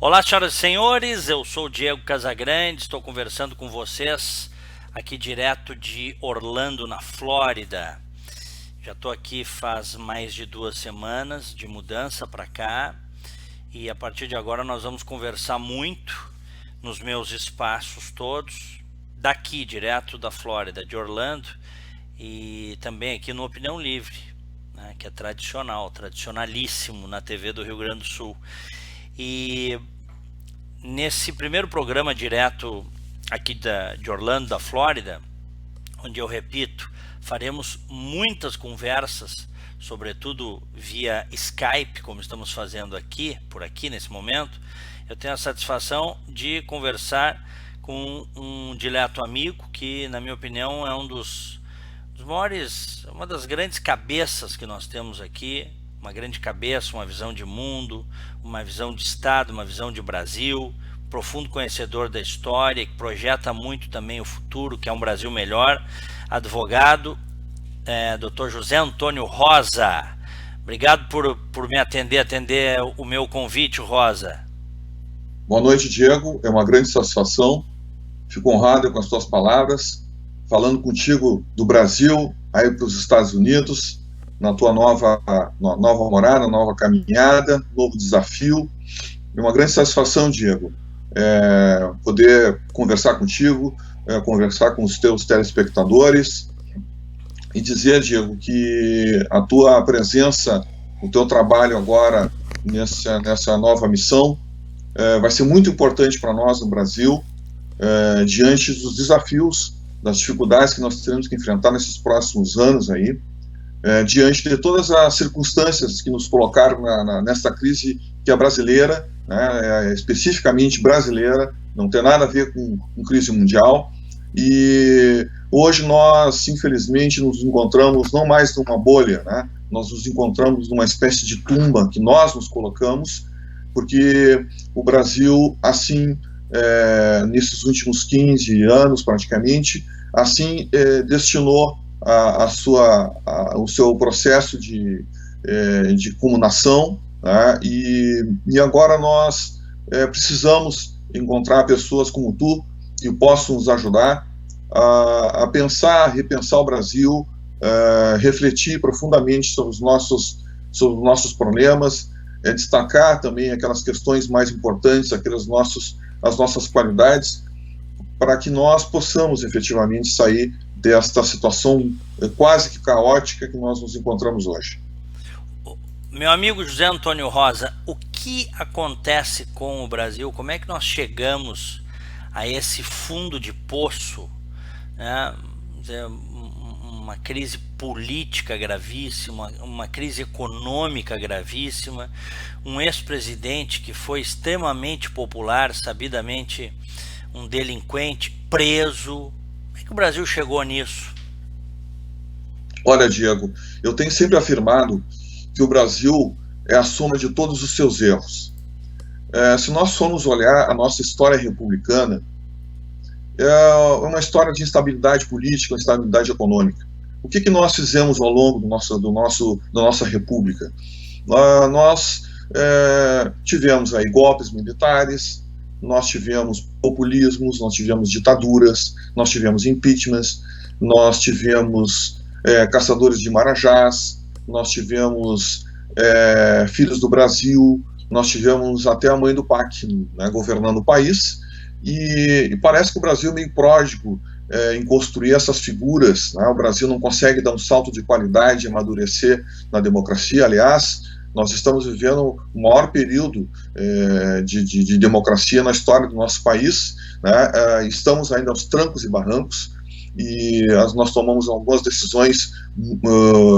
Olá, senhoras e senhores, eu sou o Diego Casagrande, estou conversando com vocês aqui direto de Orlando, na Flórida. Já estou aqui faz mais de 2 semanas de mudança para cá e a partir de agora nós vamos conversar muito nos meus espaços todos, daqui direto da Flórida, de Orlando, e também aqui no Opinião Livre, né, que é tradicionalíssimo na TV do Rio Grande do Sul. E nesse primeiro programa direto aqui de Orlando, da Flórida, onde eu repito, faremos muitas conversas, sobretudo via Skype, como estamos fazendo aqui, por aqui nesse momento. Eu tenho a satisfação de conversar com um dileto amigo que, na minha opinião, é um dos maiores, uma das grandes cabeças que nós temos aqui. Uma grande cabeça, uma visão de mundo, uma visão de Estado, uma visão de Brasil, profundo conhecedor da história, que projeta muito também o futuro, que é um Brasil melhor. Advogado, Dr. José Antônio Rosa. Obrigado por me atender o meu convite, Rosa. Boa noite, Diego. É uma grande satisfação. Fico honrado com as tuas palavras, falando contigo do Brasil, aí para os Estados Unidos, na tua nova morada, nova caminhada, novo desafio. É uma grande satisfação, Diego, poder conversar contigo, conversar com os teus telespectadores e dizer, Diego, que a tua presença, o teu trabalho agora nessa nova missão vai ser muito importante para nós no Brasil, diante dos desafios, das dificuldades que nós teremos que enfrentar nesses próximos anos aí, diante de todas as circunstâncias que nos colocaram nesta crise que é brasileira, né, especificamente brasileira, não tem nada a ver com crise mundial, e hoje nós, infelizmente, nos encontramos não mais numa bolha, né, nós nos encontramos numa espécie de tumba que nós nos colocamos, porque o Brasil, assim, nesses últimos 15 anos, praticamente, assim, destinou o seu processo de comunação, né? E agora nós precisamos encontrar pessoas como tu que possam nos ajudar a pensar, repensar o Brasil, refletir profundamente sobre os nossos problemas, destacar também aquelas questões mais importantes, as nossas qualidades, para que nós possamos efetivamente sair desta situação quase que caótica que nós nos encontramos hoje. Meu amigo José Antônio Rosa, o que acontece com o Brasil? Como é que nós chegamos a esse fundo de poço, né? Uma crise política gravíssima, uma crise econômica gravíssima, um ex-presidente que foi extremamente popular, sabidamente um delinquente, preso. Como é que o Brasil chegou nisso? Olha, Diego, eu tenho sempre afirmado que o Brasil é a soma de todos os seus erros. Se nós formos olhar a nossa história republicana, é uma história de instabilidade política, instabilidade econômica. O que nós fizemos ao longo da nossa república? Nós tivemos aí golpes militares, nós tivemos populismos, nós tivemos ditaduras, nós tivemos impeachments, nós tivemos caçadores de marajás, nós tivemos filhos do Brasil, nós tivemos até a mãe do PAC, né, governando o país, e parece que o Brasil é meio pródigo em construir essas figuras, né? O Brasil não consegue dar um salto de qualidade, amadurecer na democracia. Aliás, nós estamos vivendo o maior período de democracia na história do nosso país, né? Estamos ainda aos trancos e barrancos, e nós tomamos algumas decisões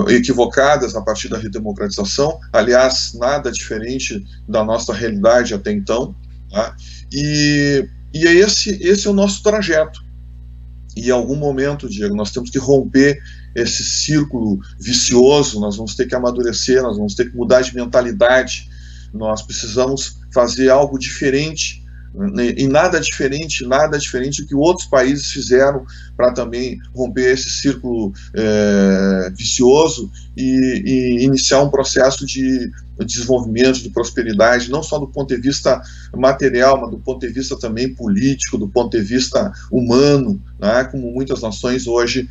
equivocadas a partir da redemocratização, aliás, nada diferente da nossa realidade até então, tá? E esse é o nosso trajeto. E em algum momento, Diego, nós temos que romper esse círculo vicioso, nós vamos ter que amadurecer, nós vamos ter que mudar de mentalidade, nós precisamos fazer algo diferente E nada diferente do que outros países fizeram para também romper esse círculo vicioso e iniciar um processo de desenvolvimento, de prosperidade, não só do ponto de vista material, mas do ponto de vista também político, do ponto de vista humano, né, como muitas nações hoje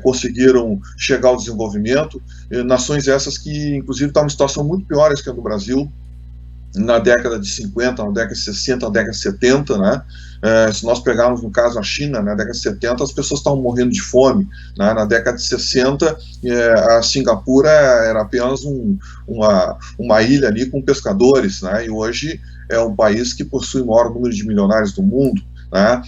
conseguiram chegar ao desenvolvimento, nações essas que inclusive estavam em situação muito pior que a do Brasil, na década de 50, na década de 60, na década de 70, né? Se nós pegarmos, no caso, a China, na década de 70, as pessoas estavam morrendo de fome, né? Na década de 60, a Singapura era apenas uma ilha ali com pescadores, né? E hoje é um país que possui o maior número de milionários do mundo, né?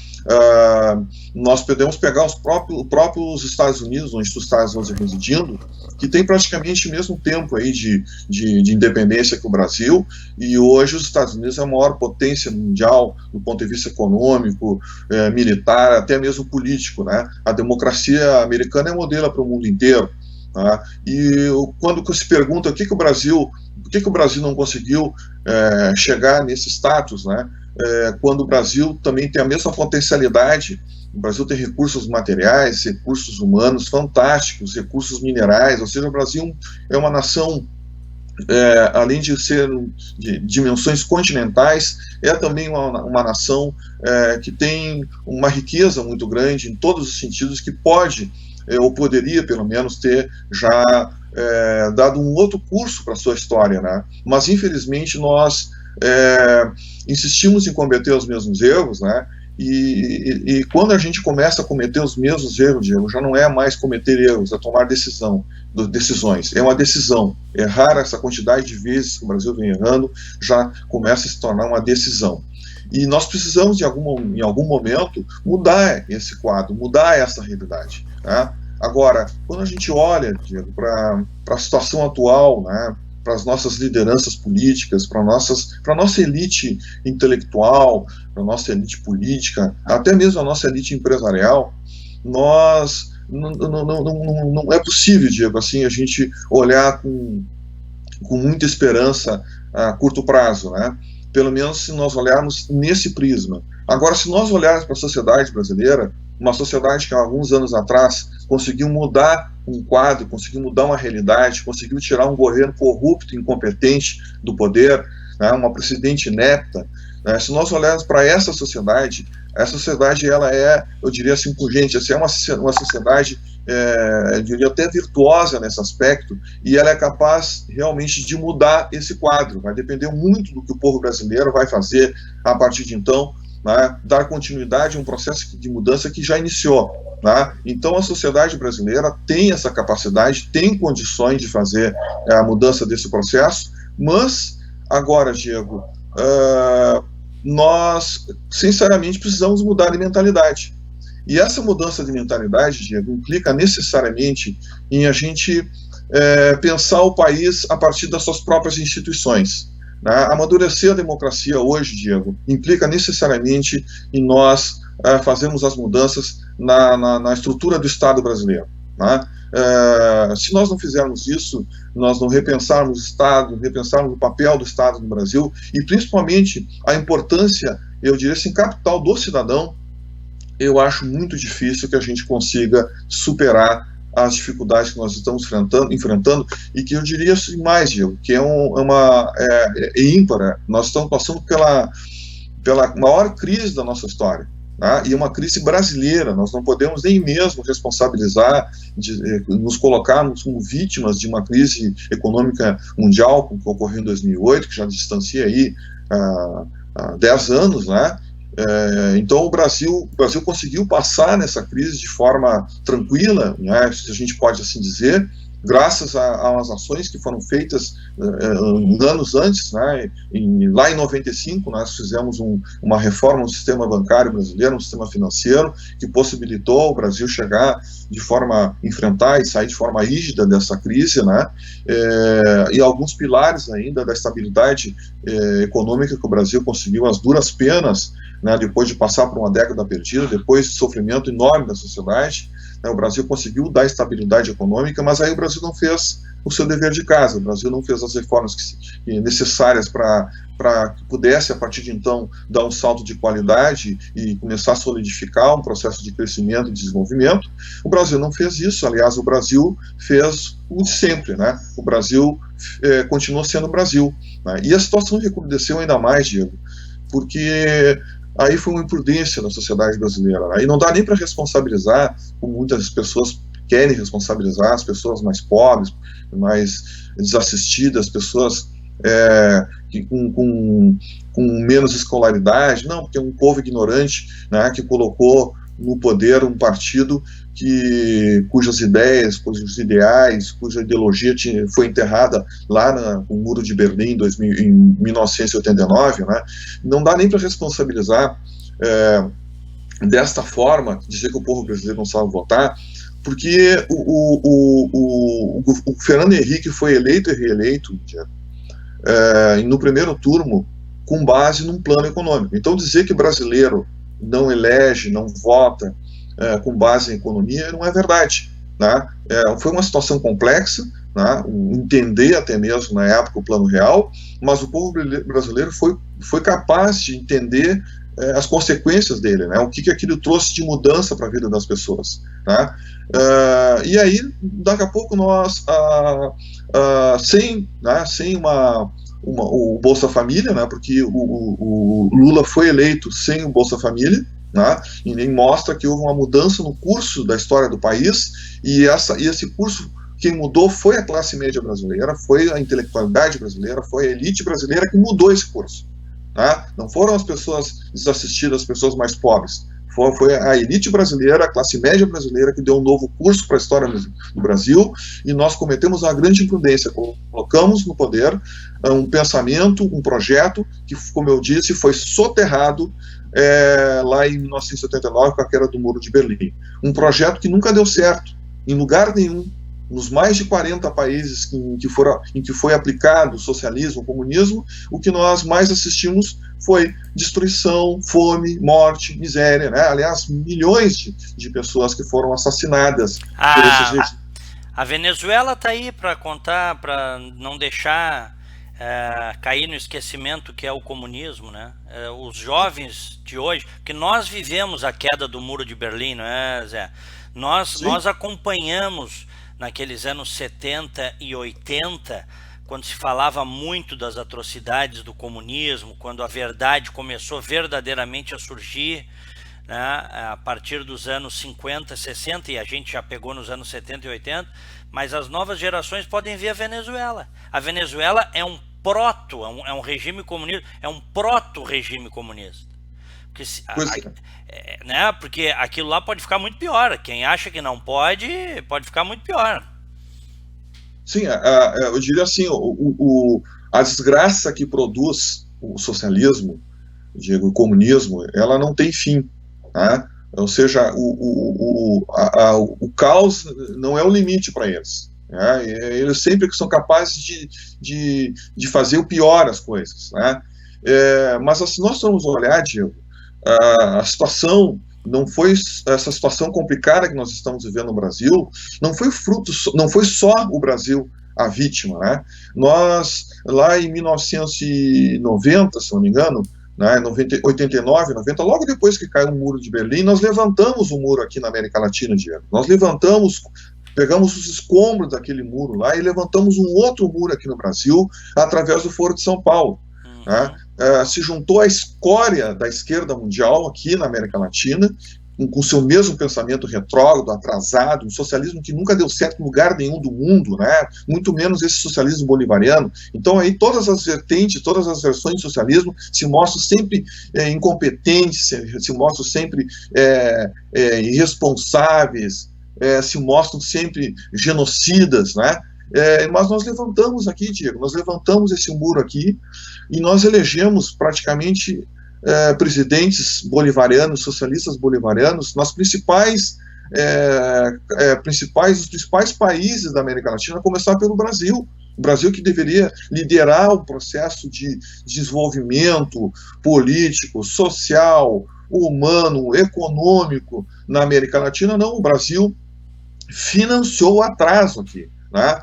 Nós podemos pegar os próprios Estados Unidos, onde tu estás hoje residindo, que tem praticamente o mesmo tempo aí de independência que o Brasil, e hoje os Estados Unidos é a maior potência mundial do ponto de vista econômico, militar, até mesmo político, né? A democracia americana é modelo para o mundo inteiro, tá? E quando se pergunta por que o Brasil não conseguiu chegar nesse status, né? Quando o Brasil também tem a mesma potencialidade. O Brasil tem recursos materiais, recursos humanos fantásticos, recursos minerais, ou seja, o Brasil é uma nação, além de ser de dimensões continentais, é também uma nação que tem uma riqueza muito grande em todos os sentidos, que pode, ou poderia pelo menos ter já dado um outro curso para a sua história, né? Mas infelizmente nós insistimos em cometer os mesmos erros, né? E quando a gente começa a cometer os mesmos erros, Diego, já não é mais cometer erros, é tomar decisões. É uma decisão. Errar essa quantidade de vezes que o Brasil vem errando já começa a se tornar uma decisão. E nós precisamos, em algum momento, mudar esse quadro, mudar essa realidade, né? Agora, quando a gente olha, Diego, para a situação atual, né, para as nossas lideranças políticas, para a nossa elite intelectual, para a nossa elite política, até mesmo a nossa elite empresarial, nós não é possível, Diego, assim, a gente olhar com muita esperança a curto prazo, né? Pelo menos se nós olharmos nesse prisma. Agora, se nós olharmos para a sociedade brasileira, uma sociedade que há alguns anos atrás conseguiu mudar um quadro, conseguiu mudar uma realidade, conseguiu tirar um governo corrupto, incompetente do poder, né, uma presidente inepta, né? Se nós olharmos para essa sociedade ela é, eu diria assim, pungente, essa é uma sociedade, eu diria até virtuosa nesse aspecto, e ela é capaz realmente de mudar esse quadro. Vai depender muito do que o povo brasileiro vai fazer a partir de então, né, dar continuidade a um processo de mudança que já iniciou, né? Então a sociedade brasileira tem essa capacidade, tem condições de fazer a mudança desse processo, mas agora, Diego, nós sinceramente precisamos mudar de mentalidade. E essa mudança de mentalidade, Diego, implica necessariamente em a gente pensar o país a partir das suas próprias instituições. Amadurecer a democracia hoje, Diego, implica necessariamente em nós fazermos as mudanças na estrutura do Estado brasileiro, né? Se nós não fizermos isso, nós não repensarmos o Estado, repensarmos o papel do Estado no Brasil e principalmente a importância, eu diria assim, capital do cidadão, eu acho muito difícil que a gente consiga superar as dificuldades que nós estamos enfrentando e que eu diria assim mais, Diego, que é ímpar. Nós estamos passando pela maior crise da nossa história, tá? E uma crise brasileira. Nós não podemos nem mesmo responsabilizar, nos colocarmos como vítimas de uma crise econômica mundial, como ocorreu em 2008, que já distancia aí há 10 anos, né? Então o Brasil conseguiu passar nessa crise de forma tranquila, né, se a gente pode assim dizer, graças às ações que foram feitas anos antes, né? Lá em 95 nós fizemos uma reforma no sistema bancário brasileiro, no sistema financeiro, que possibilitou o Brasil chegar de forma, enfrentar e sair de forma rígida dessa crise, né? E alguns pilares ainda da estabilidade econômica que o Brasil conseguiu às duras penas, né, depois de passar por uma década perdida, depois de sofrimento enorme da sociedade, né, o Brasil conseguiu dar estabilidade econômica, mas aí o Brasil não fez o seu dever de casa. O Brasil não fez as reformas necessárias para que pudesse, a partir de então, dar um salto de qualidade e começar a solidificar um processo de crescimento e desenvolvimento. O Brasil não fez isso. Aliás, o Brasil fez o de sempre, né? O Brasil continuou sendo o Brasil, né? E a situação recrudesceu ainda mais, Diego, porque aí foi uma imprudência na sociedade brasileira, né? E não dá nem para responsabilizar, como muitas pessoas querem responsabilizar, as pessoas mais pobres, mais desassistidas, pessoas com menos escolaridade. Não, porque é um povo ignorante, né, que colocou no poder um partido cujas ideias, cujos ideais, cuja ideologia foi enterrada lá no Muro de Berlim em 1989, né? Não dá nem para responsabilizar desta forma, dizer que o povo brasileiro não sabe votar, porque o Fernando Henrique foi eleito e reeleito no primeiro turno com base num plano econômico. Então dizer que brasileiro não elege, não vota com base em economia não é verdade, né? Foi uma situação complexa, né? Entender até mesmo na época o plano real, mas o povo brasileiro foi capaz de entender as consequências dele, né? O que aquilo trouxe de mudança para a vida das pessoas, né? E aí, daqui a pouco nós, sem o Bolsa Família, né? Porque o Lula foi eleito sem o Bolsa Família, né? E nem mostra que houve uma mudança no curso da história do país, e esse curso, quem mudou foi a classe média brasileira, foi a intelectualidade brasileira, foi a elite brasileira que mudou esse curso, né? Não foram as pessoas desassistidas, as pessoas mais pobres. Foi a elite brasileira, a classe média brasileira que deu um novo curso para a história do Brasil, e nós cometemos uma grande imprudência. Colocamos no poder um pensamento, um projeto que, como eu disse, foi soterrado lá em 1979 com a queda do Muro de Berlim. Um projeto que nunca deu certo, em lugar nenhum. Nos mais de 40 países em que foi aplicado o socialismo, o comunismo, o que nós mais assistimos foi destruição, fome, morte, miséria, né? Aliás, milhões de pessoas que foram assassinadas por esses regimes. A Venezuela está aí para contar, para não deixar cair no esquecimento que é o comunismo, né? Os jovens de hoje, que nós vivemos a queda do Muro de Berlim, não é, Zé? Nós acompanhamos naqueles anos 70 e 80, quando se falava muito das atrocidades do comunismo, quando a verdade começou verdadeiramente a surgir, né, a partir dos anos 50, 60, e a gente já pegou nos anos 70 e 80, mas as novas gerações podem ver a Venezuela. A Venezuela é um regime comunista, é um proto-regime comunista. Porque aquilo lá pode ficar muito pior. Quem acha que não pode ficar muito pior. Sim, eu diria assim, a desgraça que produz o socialismo, Diego, o comunismo, ela não tem fim, né? Ou seja, o caos não é o limite para eles, né? Eles sempre são capazes de fazer o pior as coisas, né? Mas se nós formos olhar, Diego, a situação não foi, essa situação complicada que nós estamos vivendo no Brasil, não foi só o Brasil a vítima, né? Nós, lá em 1990, se não me engano, né, 89, 90, logo depois que caiu o Muro de Berlim, nós levantamos o muro aqui na América Latina, Diego. Nós pegamos os escombros daquele muro lá e levantamos um outro muro aqui no Brasil, através do Foro de São Paulo, né? Se juntou a escória da esquerda mundial aqui na América Latina, com seu mesmo pensamento retrógrado, atrasado, um socialismo que nunca deu certo em lugar nenhum do mundo, né? Muito menos esse socialismo bolivariano. Então aí todas as vertentes, todas as versões de socialismo se mostram sempre incompetentes, se mostram sempre irresponsáveis, se mostram sempre genocidas, né? Mas nós levantamos aqui, Diego, nós levantamos esse muro aqui e nós elegemos praticamente presidentes bolivarianos, socialistas bolivarianos, nos principais países da América Latina, a começar pelo Brasil. O Brasil que deveria liderar o processo de desenvolvimento político, social, humano, econômico na América Latina. Não, o Brasil financiou o atraso aqui. né?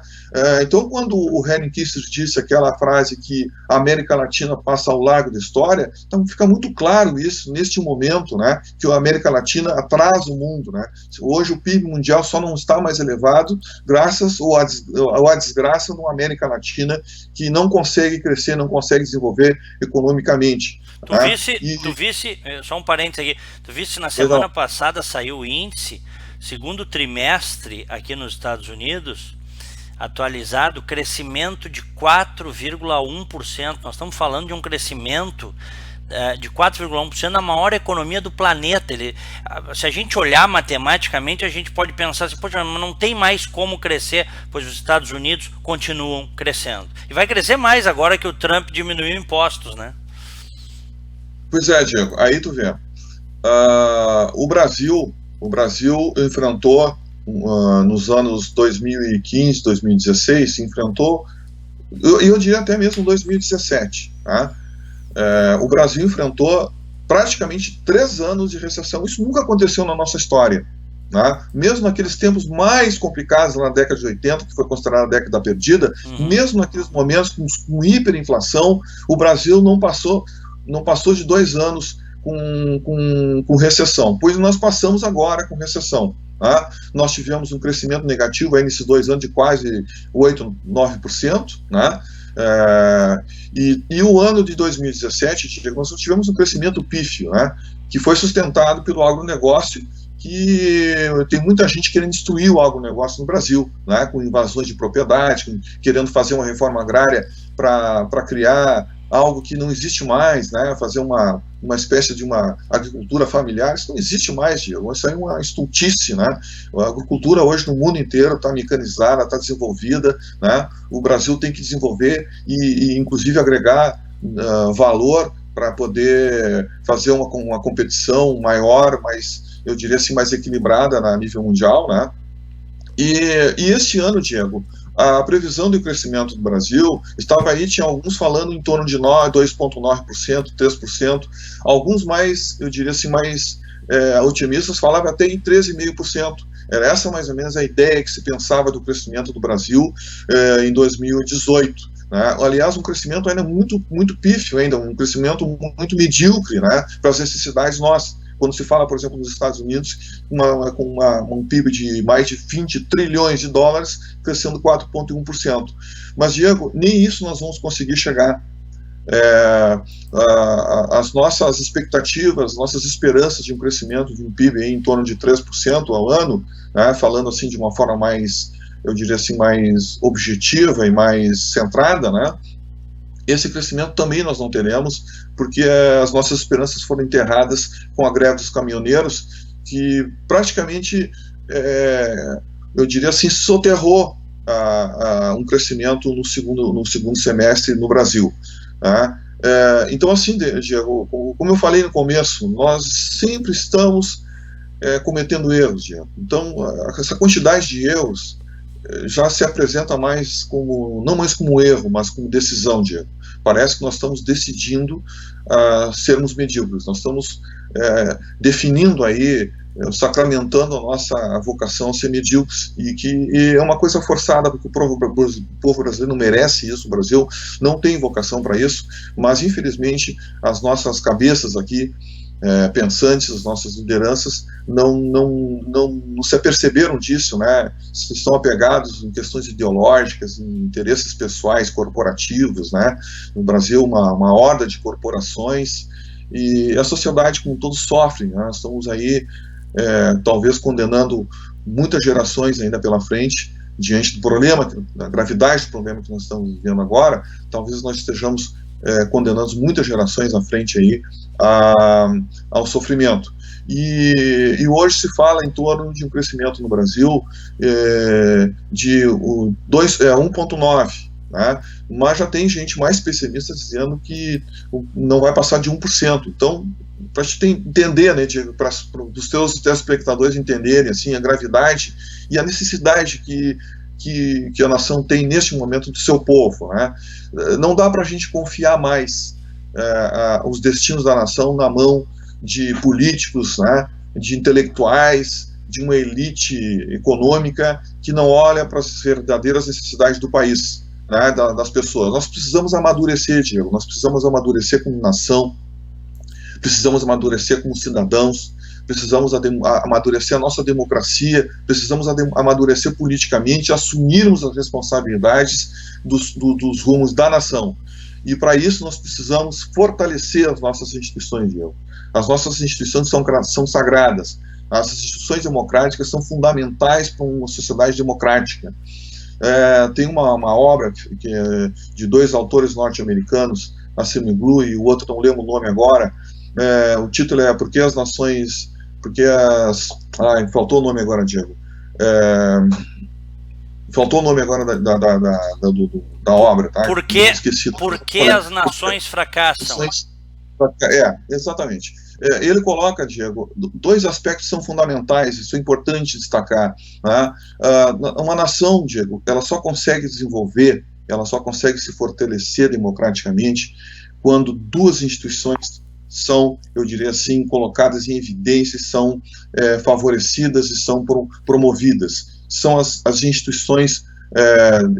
Então, quando o Henry Kissinger disse aquela frase que a América Latina passa ao largo da história, então fica muito claro isso neste momento, né, que a América Latina atrasa o mundo, né? Hoje o PIB mundial só não está mais elevado graças à desgraça na América Latina, que não consegue crescer, não consegue desenvolver economicamente. Tu visse, só um parênteses aqui, tu visse na semana passada saiu o índice, segundo trimestre aqui nos Estados Unidos, atualizado, crescimento de 4,1%. Nós estamos falando de um crescimento de 4,1% na maior economia do planeta. Se a gente olhar matematicamente, a gente pode pensar assim, poxa, mas não tem mais como crescer, pois os Estados Unidos continuam crescendo. E vai crescer mais agora que o Trump diminuiu impostos, né? Pois é, Diego, aí tu vê. O Brasil enfrentou nos anos 2015, 2016, enfrentou, eu diria até mesmo 2017, tá? O Brasil enfrentou praticamente 3 anos de recessão. Isso nunca aconteceu na nossa história, né? Mesmo naqueles tempos mais complicados, na década de 80, que foi considerada a década perdida, mesmo naqueles momentos com hiperinflação, o Brasil não passou de 2 anos com recessão, pois nós passamos agora com recessão. Tá? Nós tivemos um crescimento negativo aí nesses 2 anos de quase 8%, 9%, né? E o ano de 2017, nós tivemos um crescimento pífio, né? Que foi sustentado pelo agronegócio, que tem muita gente querendo destruir o agronegócio no Brasil, né? Com invasões de propriedade, querendo fazer uma reforma agrária para criar algo que não existe mais, né? Fazer uma espécie de uma agricultura familiar. Isso não existe mais, Diego. Isso aí é uma estultice, né? A agricultura hoje no mundo inteiro está mecanizada, está desenvolvida, né? O Brasil tem que desenvolver e inclusive agregar valor para poder fazer uma competição maior, mais, eu diria assim, mais equilibrada a nível mundial, né? E este ano, Diego, a previsão de crescimento do Brasil estava aí, tinha alguns falando em torno de 2,9%, 3%, alguns mais, eu diria assim, mais otimistas falavam até em 13,5%. Era essa mais ou menos a ideia que se pensava do crescimento do Brasil em 2018. Né? Aliás, um crescimento ainda muito, muito pífio, ainda, um crescimento muito medíocre, né, para as necessidades nossas. Quando se fala, por exemplo, nos Estados Unidos, com um PIB de mais de 20 trilhões de dólares, crescendo 4,1%. Mas, Diego, nem isso nós vamos conseguir chegar. As nossas expectativas, nossas esperanças de um crescimento de um PIB em torno de 3% ao ano, né, falando assim de uma forma mais, eu diria assim, mais objetiva e mais centrada, né? Esse crescimento também nós não teremos, porque as nossas esperanças foram enterradas com a greve dos caminhoneiros, que praticamente, eu diria assim, soterrou um crescimento no segundo semestre no Brasil. Tá? Então, assim, Diego, como eu falei no começo, nós sempre estamos cometendo erros, Diego. Então, essa quantidade de erros já se apresenta mais como, não mais como erro, mas como decisão, Diego. Parece que nós estamos decidindo sermos medíocres, nós estamos definindo aí, sacramentando a nossa vocação a ser medíocres, e é uma coisa forçada, porque o povo brasileiro não merece isso, o Brasil não tem vocação para isso, mas infelizmente as nossas cabeças aqui, pensantes, as nossas lideranças não se aperceberam disso, né? Estão apegados em questões ideológicas, em interesses pessoais, corporativos, né? No Brasil, uma horda de corporações, e a sociedade como um todo sofre, né? Estamos aí talvez condenando muitas gerações ainda pela frente, diante do problema, da gravidade do problema que nós estamos vivendo agora. Talvez nós estejamos condenando muitas gerações à frente aí ao sofrimento. E hoje se fala em torno de um crescimento no Brasil de 1,9%, né? Mas já tem gente mais pessimista dizendo que não vai passar de 1%. Então, para a gente entender, né, para os teus telespectadores entenderem assim, a gravidade e a necessidade que a nação tem neste momento do seu povo, né? Não dá para a gente confiar mais os destinos da nação na mão de políticos, né, de intelectuais, de uma elite econômica que não olha para as verdadeiras necessidades do país, né, das pessoas. Nós precisamos amadurecer, Diego, nós precisamos amadurecer como nação, precisamos amadurecer como cidadãos, precisamos amadurecer a nossa democracia, precisamos amadurecer politicamente, assumirmos as responsabilidades dos rumos da nação. E para isso nós precisamos fortalecer as nossas instituições, Diego. As nossas instituições são sagradas. As instituições democráticas são fundamentais para uma sociedade democrática. Tem uma obra que é de dois autores norte-americanos, Nassim Nicolau e o outro, não lembro o nome agora. O título é Por que as Nações... faltou o nome agora, Diego. Faltou o nome agora da obra, tá? Por que as nações fracassam? Exatamente. Ele coloca, Diego, dois aspectos que são fundamentais, isso é importante destacar, né? Uma nação, Diego, ela só consegue desenvolver, ela só consegue se fortalecer democraticamente quando duas instituições são, eu diria assim, colocadas em evidência, são favorecidas e são promovidas. São as instituições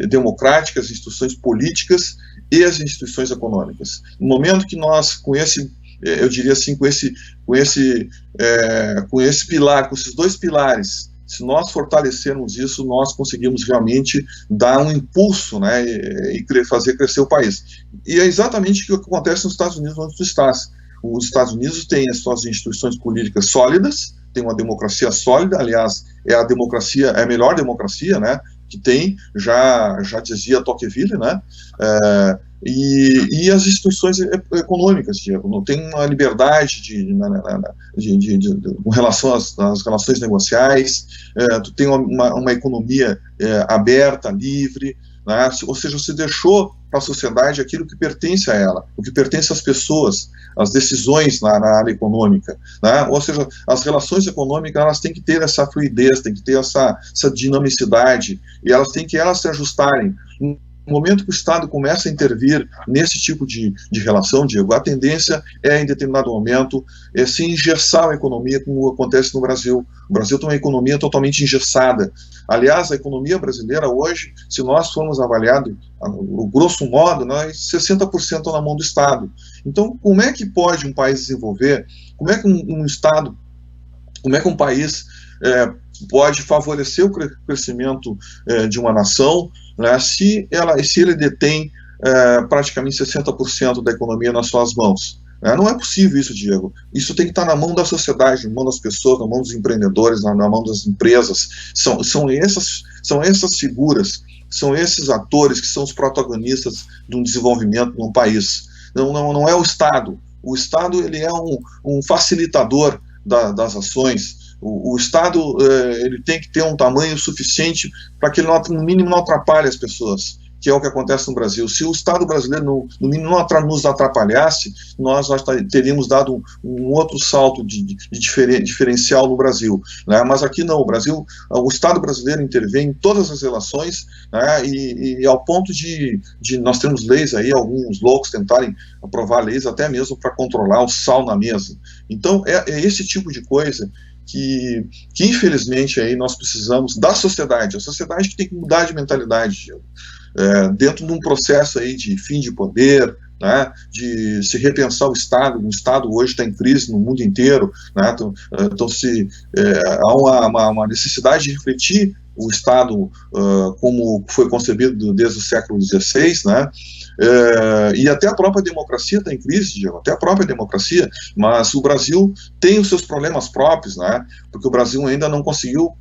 democráticas, as instituições políticas e as instituições econômicas. No momento que nós, com esse pilar, com esses dois pilares, se nós fortalecermos isso, nós conseguimos realmente dar um impulso, né, e fazer crescer o país. E é exatamente o que acontece nos Estados Unidos, onde tu estás. Os Estados Unidos têm as suas instituições políticas sólidas, tem uma democracia sólida, aliás, é a melhor democracia, né, que tem, já dizia Tocqueville, né, e as instituições econômicas, Diego, não tem uma liberdade com relação às relações negociais, tu tem uma economia aberta, livre, né, ou seja, você deixou para a sociedade aquilo que pertence a ela, o que pertence às pessoas, as decisões na área econômica, né? Ou seja, as relações econômicas, elas têm que ter essa fluidez, têm que ter essa dinamicidade, e elas têm que se ajustarem. No momento que o Estado começa a intervir nesse tipo de relação, Diego, a tendência em determinado momento, se engessar a economia, como acontece no Brasil. O Brasil tem uma economia totalmente engessada. Aliás, a economia brasileira hoje, se nós formos avaliados, grosso modo, 60% na mão do Estado. Então, como é que pode um país desenvolver? Como é que um país pode favorecer o crescimento de uma nação, né, se ele detém praticamente 60% da economia nas suas mãos? Não é possível isso, Diego. Isso tem que estar na mão da sociedade, na mão das pessoas, na mão dos empreendedores, na mão das empresas. São essas figuras, são esses atores que são os protagonistas de um desenvolvimento num país. Não é o Estado. O Estado, ele é um facilitador das ações. O Estado ele tem que ter um tamanho suficiente para que ele, no mínimo, não atrapalhe as pessoas, que é o que acontece no Brasil. Se o Estado brasileiro, no mínimo, não nos atrapalhasse, nós teríamos dado um outro salto de diferencial no Brasil, né? Mas aqui não, o Estado brasileiro intervém em todas as relações, né? E ao ponto de nós temos leis aí, alguns loucos tentarem aprovar leis até mesmo para controlar o sal na mesa. Então, é esse tipo de coisa que infelizmente aí nós precisamos da sociedade, a sociedade que tem que mudar de mentalidade, dentro de um processo aí de fim de poder, né, de se repensar o Estado. O Estado hoje está em crise no mundo inteiro, né, então há uma necessidade de refletir o Estado como foi concebido desde o século XVI, né, e até a própria democracia está em crise, Diego, até a própria democracia, mas o Brasil tem os seus problemas próprios, né, porque o Brasil ainda não conseguiu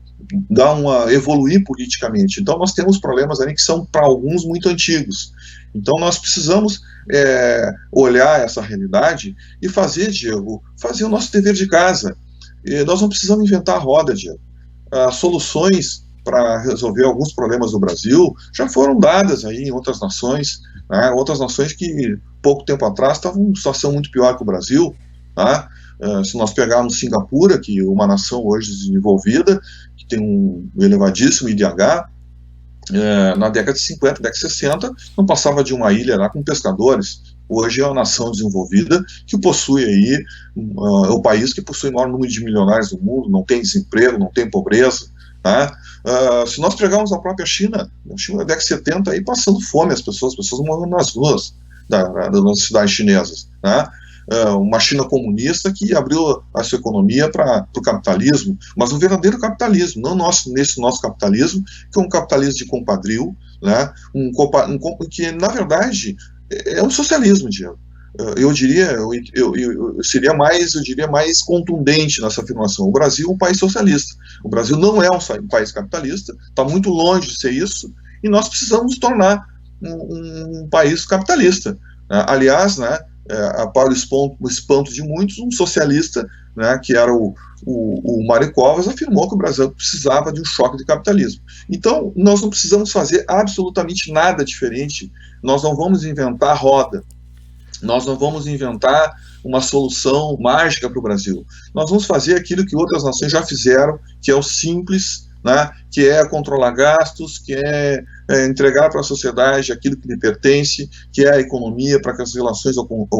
evoluir politicamente. Então nós temos problemas ali que são, para alguns, muito antigos. Então nós precisamos olhar essa realidade e fazer, Diego, o nosso dever de casa. Nós não precisamos inventar a roda, Diego. As soluções para resolver alguns problemas do Brasil já foram dadas aí em outras nações, né? Outras nações que pouco tempo atrás estavam em uma situação muito pior que o Brasil, tá? Se nós pegarmos Singapura, que é uma nação hoje desenvolvida, que tem um elevadíssimo IDH, na década de 50, década de 60, não passava de uma ilha lá com pescadores, Hoje é uma nação desenvolvida que possui aí, é o país que possui o maior número de milionários do mundo, não tem desemprego, não tem pobreza, né? Se nós pegarmos a própria China, a China na década de 70 aí passando fome, as pessoas morrendo nas ruas das cidades chinesas, né? Uma China comunista que abriu a sua economia para o capitalismo, mas um verdadeiro capitalismo, não nesse nosso capitalismo, que é um capitalismo de compadrio, né? Que na verdade é um socialismo, Diego. Eu diria, eu diria mais contundente nessa afirmação. O Brasil é um país socialista. O Brasil não é um país capitalista, está muito longe de ser isso, e nós precisamos nos tornar um país capitalista. Aliás, né, para o espanto de muitos, um socialista, né, que era o Mário Covas, afirmou que o Brasil precisava de um choque de capitalismo. Então, nós não precisamos fazer absolutamente nada diferente, nós não vamos inventar roda, nós não vamos inventar uma solução mágica para o Brasil. Nós vamos fazer aquilo que outras nações já fizeram, que é o simples, né, que é controlar gastos, que é entregar para a sociedade aquilo que lhe pertence, que é a economia para que as relações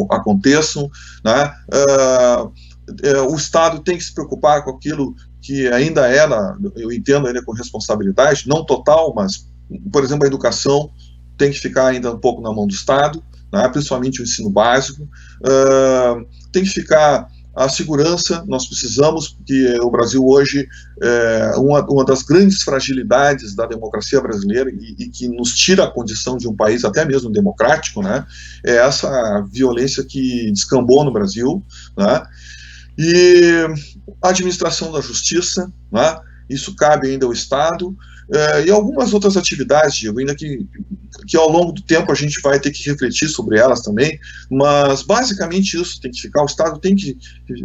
aconteçam, né? O Estado tem que se preocupar com aquilo que ainda eu entendo ainda com responsabilidade, não total, mas, por exemplo, a educação tem que ficar ainda um pouco na mão do Estado, né, principalmente o ensino básico, tem que ficar a segurança. Nós precisamos, porque o Brasil hoje, uma das grandes fragilidades da democracia brasileira e que nos tira a condição de um país até mesmo democrático, né, é essa violência que descambou no Brasil, né, e a administração da justiça, né, isso cabe ainda ao Estado, e algumas outras atividades, Diego, ainda que ao longo do tempo a gente vai ter que refletir sobre elas também, mas basicamente isso tem que ficar, o Estado tem que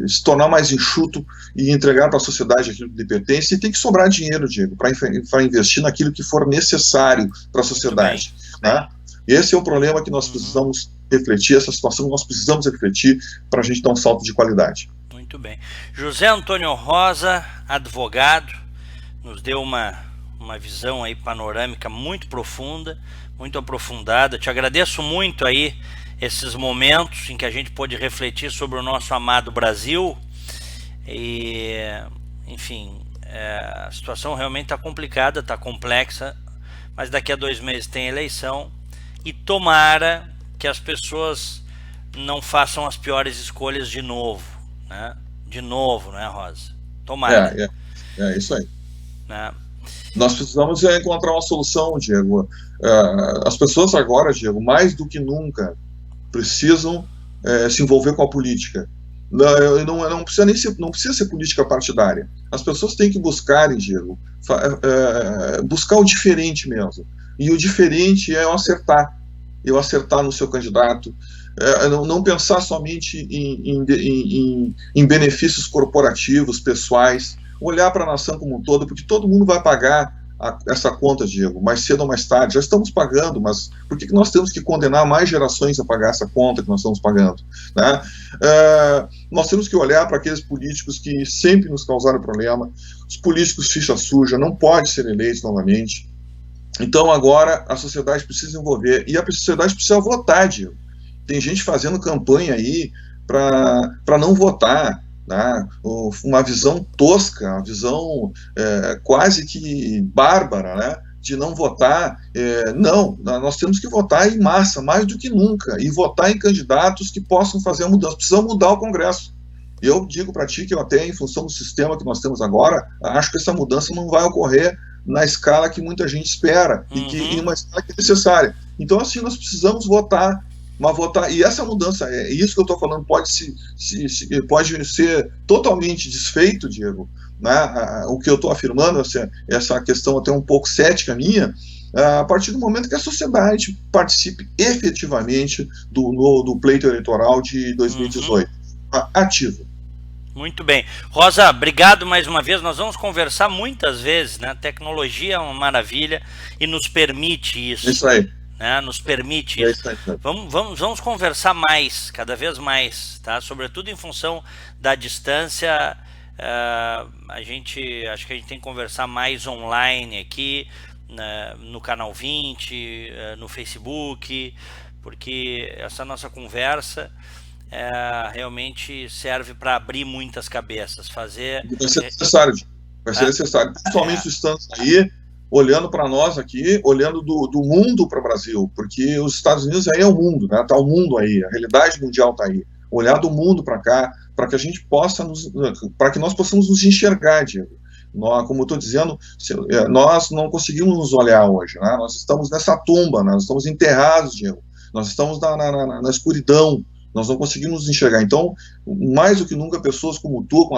se tornar mais enxuto e entregar para a sociedade aquilo que lhe pertence, e tem que sobrar dinheiro, Diego, para investir naquilo que for necessário para a sociedade, né? Esse é o problema que nós precisamos refletir, essa situação que nós precisamos refletir para a gente dar um salto de qualidade. Muito bem. José Antônio Rosa, advogado, nos deu uma visão aí panorâmica muito profunda, muito aprofundada. Te agradeço muito aí esses momentos em que a gente pôde refletir sobre o nosso amado Brasil. E, enfim, a situação realmente está complicada, está complexa, mas daqui a 2 meses tem eleição e tomara que as pessoas não façam as piores escolhas de novo, né? De novo, né, Rosa? Tomara. É isso aí. Né? Nós precisamos encontrar uma solução, Diego. As pessoas agora, Diego, mais do que nunca, precisam se envolver com a política. Não precisa ser política partidária. As pessoas têm que buscarem, Diego, buscar o diferente mesmo. E o diferente é eu acertar no seu candidato, não pensar somente em benefícios corporativos, pessoais, olhar para a nação como um todo, porque todo mundo vai pagar essa conta, Diego, mais cedo ou mais tarde. Já estamos pagando, mas por que nós temos que condenar mais gerações a pagar essa conta que nós estamos pagando, né? Nós temos que olhar para aqueles políticos que sempre nos causaram problema. Os políticos ficha suja, não podem ser eleitos novamente. Então agora a sociedade precisa envolver, e a sociedade precisa votar, Diego. Tem gente fazendo campanha aí para não votar, né? Uma visão tosca, uma visão quase que bárbara, né? De não votar. Não, nós temos que votar em massa, mais do que nunca, e votar em candidatos que possam fazer a mudança. Precisamos mudar o Congresso. Eu digo para ti que eu até, em função do sistema que nós temos agora, acho que essa mudança não vai ocorrer na escala que muita gente espera, e que em uma escala que é necessária. Então, assim, nós precisamos votar, e essa mudança, é isso que eu estou falando, pode ser totalmente desfeito, Diego, né? O que eu estou afirmando, essa questão até um pouco cética minha, a partir do momento que a sociedade participe efetivamente do pleito eleitoral de 2018, ativo. Muito bem. Rosa, obrigado mais uma vez. Nós vamos conversar muitas vezes, né? A tecnologia é uma maravilha e nos permite isso. Isso aí. Né? Nos permite isso. Vamos conversar mais, cada vez mais, tá? Sobretudo em função da distância. Acho que a gente tem que conversar mais online aqui, no Canal 20, no Facebook, porque essa nossa conversa realmente serve para abrir muitas cabeças, fazer... Vai ser necessário, principalmente estando aí, olhando para nós aqui, olhando do mundo para o Brasil, porque os Estados Unidos aí é o mundo, né? Tá o mundo aí, a realidade mundial está aí. Olhar do mundo para cá, para que a gente possa, para que nós possamos nos enxergar, Diego. Nós, como eu estou dizendo, nós não conseguimos nos olhar hoje, né? Nós estamos nessa tumba, nós estamos enterrados, Diego. Nós estamos na escuridão. Nós não conseguimos nos enxergar. Então, mais do que nunca, pessoas como tu, com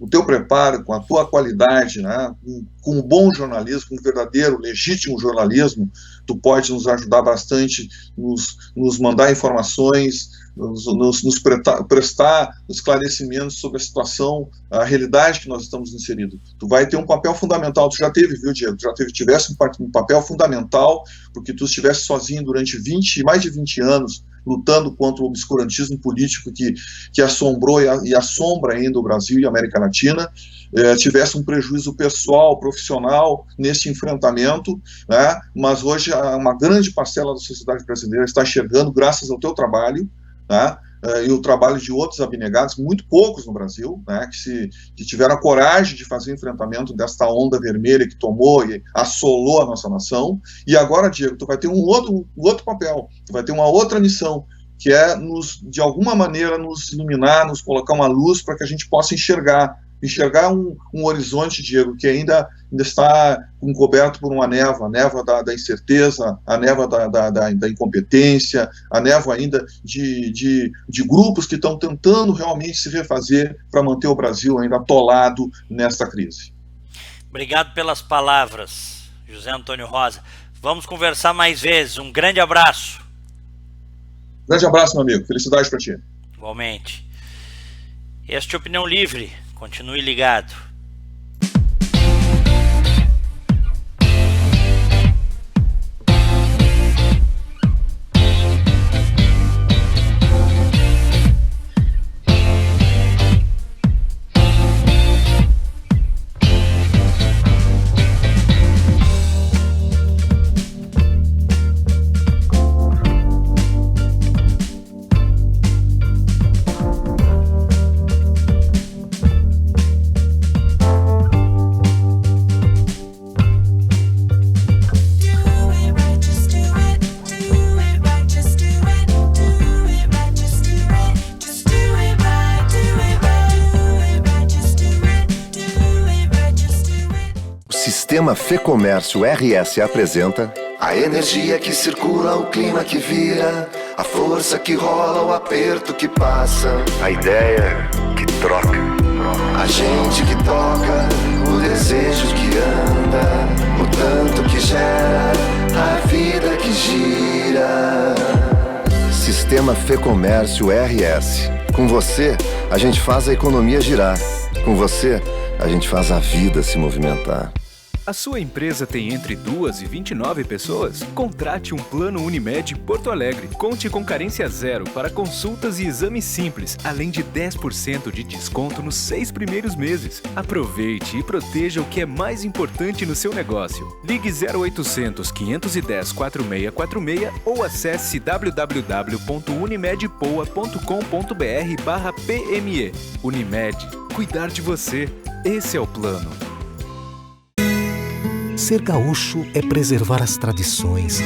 o teu preparo, com a tua qualidade, né, com um bom jornalismo, com um verdadeiro, legítimo jornalismo, tu pode nos ajudar bastante, nos mandar informações, nos prestar esclarecimentos sobre a situação, a realidade que nós estamos inseridos. Tu vai ter um papel fundamental, tu já teve, viu, Diego? Tivesse um papel fundamental, porque tu estivesse sozinho durante mais de 20 anos, lutando contra o obscurantismo político que assombrou e assombra ainda o Brasil e a América Latina, tivesse um prejuízo pessoal, profissional nesse enfrentamento, né? Mas hoje uma grande parcela da sociedade brasileira está enxergando, graças ao teu trabalho, né? E o trabalho de outros abnegados, muito poucos no Brasil, né, que tiveram a coragem de fazer o enfrentamento desta onda vermelha que tomou e assolou a nossa nação. E agora, Diego, tu vai ter um outro papel, tu vai ter uma outra missão, que é, de alguma maneira, nos iluminar, nos colocar uma luz para que a gente possa enxergar um horizonte, Diego, que ainda está encoberto por uma névoa, a névoa da incerteza, a névoa da incompetência, a névoa ainda de grupos que estão tentando realmente se refazer para manter o Brasil ainda atolado nesta crise. Obrigado pelas palavras, José Antônio Rosa. Vamos conversar mais vezes. Um grande abraço. Grande abraço, meu amigo. Felicidade para ti. Igualmente. Este é Opinião Livre. Continue ligado. Sistema Fê Comércio RS apresenta a energia que circula, o clima que vira, a força que rola, o aperto que passa, a ideia que troca, a gente que toca, o desejo que anda, o tanto que gera, a vida que gira. Sistema Fê Comércio RS. Com você, a gente faz a economia girar. Com você, a gente faz a vida se movimentar. A sua empresa tem entre 2 e 29 pessoas? Contrate um plano Unimed Porto Alegre. Conte com carência zero para consultas e exames simples, além de 10% de desconto nos 6 primeiros meses. Aproveite e proteja o que é mais importante no seu negócio. Ligue 0800 510 4646 ou acesse www.unimedpoa.com.br/PME. Unimed, cuidar de você. Esse é o plano. Ser gaúcho é preservar as tradições,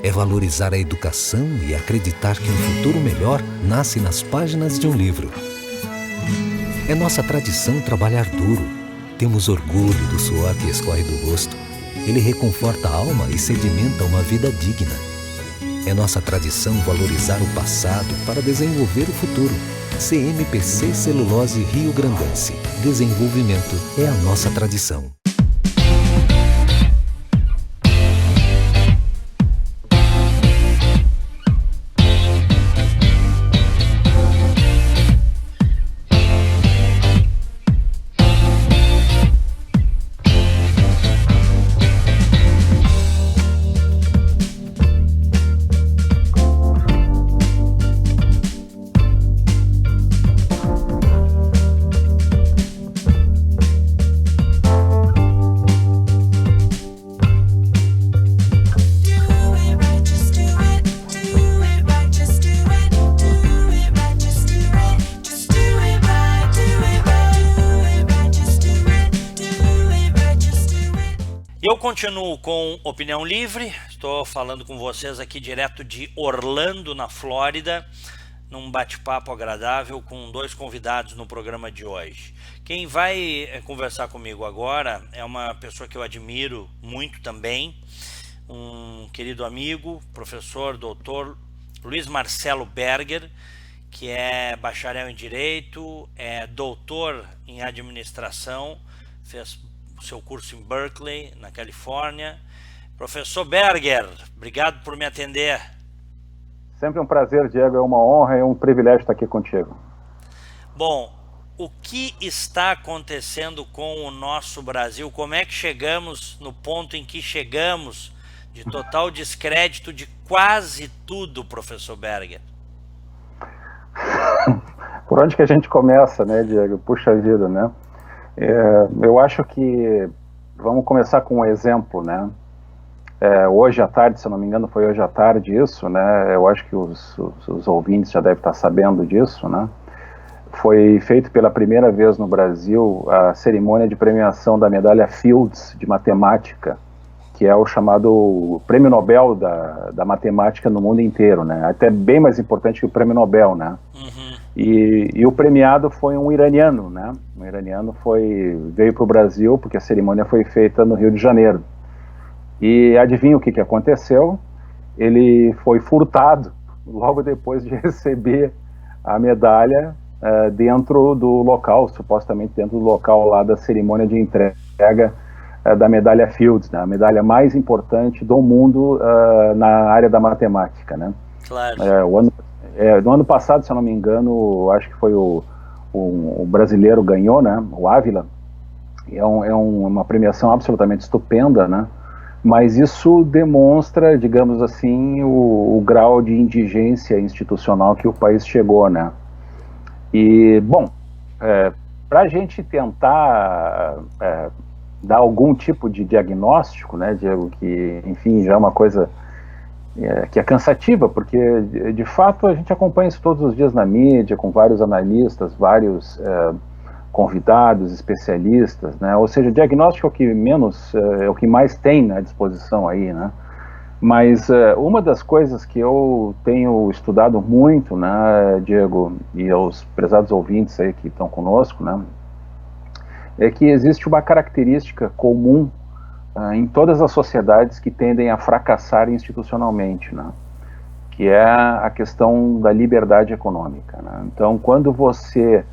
é valorizar a educação e acreditar que um futuro melhor nasce nas páginas de um livro. É nossa tradição trabalhar duro, temos orgulho do suor que escorre do rosto. Ele reconforta a alma e sedimenta uma vida digna. É nossa tradição valorizar o passado para desenvolver o futuro. CMPC Celulose Rio Grandense. Desenvolvimento é a nossa tradição. continuo com Opinião Livre, estou falando com vocês aqui direto de Orlando, na Flórida, num bate-papo agradável com 2 convidados no programa de hoje. Quem vai conversar comigo agora é uma pessoa que eu admiro muito também, um querido amigo, professor, doutor Luiz Marcelo Berger, que é bacharel em Direito, é doutor em Administração, fez o seu curso em Berkeley, na Califórnia. Professor Berger, obrigado por me atender. Sempre um prazer, Diego, é uma honra e um privilégio estar aqui contigo. Bom, o que está acontecendo com o nosso Brasil? Como é que chegamos no ponto em que chegamos de total descrédito de quase tudo, professor Berger? Por onde que a gente começa, né, Diego? Puxa vida, né? Eu acho que vamos começar com um exemplo, né? Hoje à tarde, se eu não me engano, foi hoje à tarde isso, né? Eu acho que os ouvintes já devem estar sabendo disso, né? Foi feito pela primeira vez no Brasil a cerimônia de premiação da medalha Fields de matemática, que é o chamado Prêmio Nobel da matemática no mundo inteiro, né? Até bem mais importante que o Prêmio Nobel, né? Uhum. E o premiado foi um iraniano, né? Um iraniano veio para o Brasil porque a cerimônia foi feita no Rio de Janeiro. E adivinha o que aconteceu? Ele foi furtado logo depois de receber a medalha dentro do local, supostamente dentro do local lá da cerimônia de entrega da medalha Fields, né? A medalha mais importante do mundo na área da matemática, né? Claro. No ano passado, se eu não me engano, acho que foi o brasileiro ganhou, né? O Ávila. É uma premiação absolutamente estupenda, né? Mas isso demonstra, digamos assim, o grau de indigência institucional que o país chegou, né? E, bom, para a gente tentar dar algum tipo de diagnóstico, né, Diego, que, enfim, já é uma coisa que é cansativa, porque, de fato, a gente acompanha isso todos os dias na mídia, com vários analistas, vários convidados, especialistas, né? Ou seja, diagnóstico é o que menos, é o que mais tem à disposição aí, né? Mas uma das coisas que eu tenho estudado muito, né, Diego, e aos prezados ouvintes aí que estão conosco, né, é que existe uma característica comum em todas as sociedades que tendem a fracassar institucionalmente, né, que é a questão da liberdade econômica, né? Então, quando você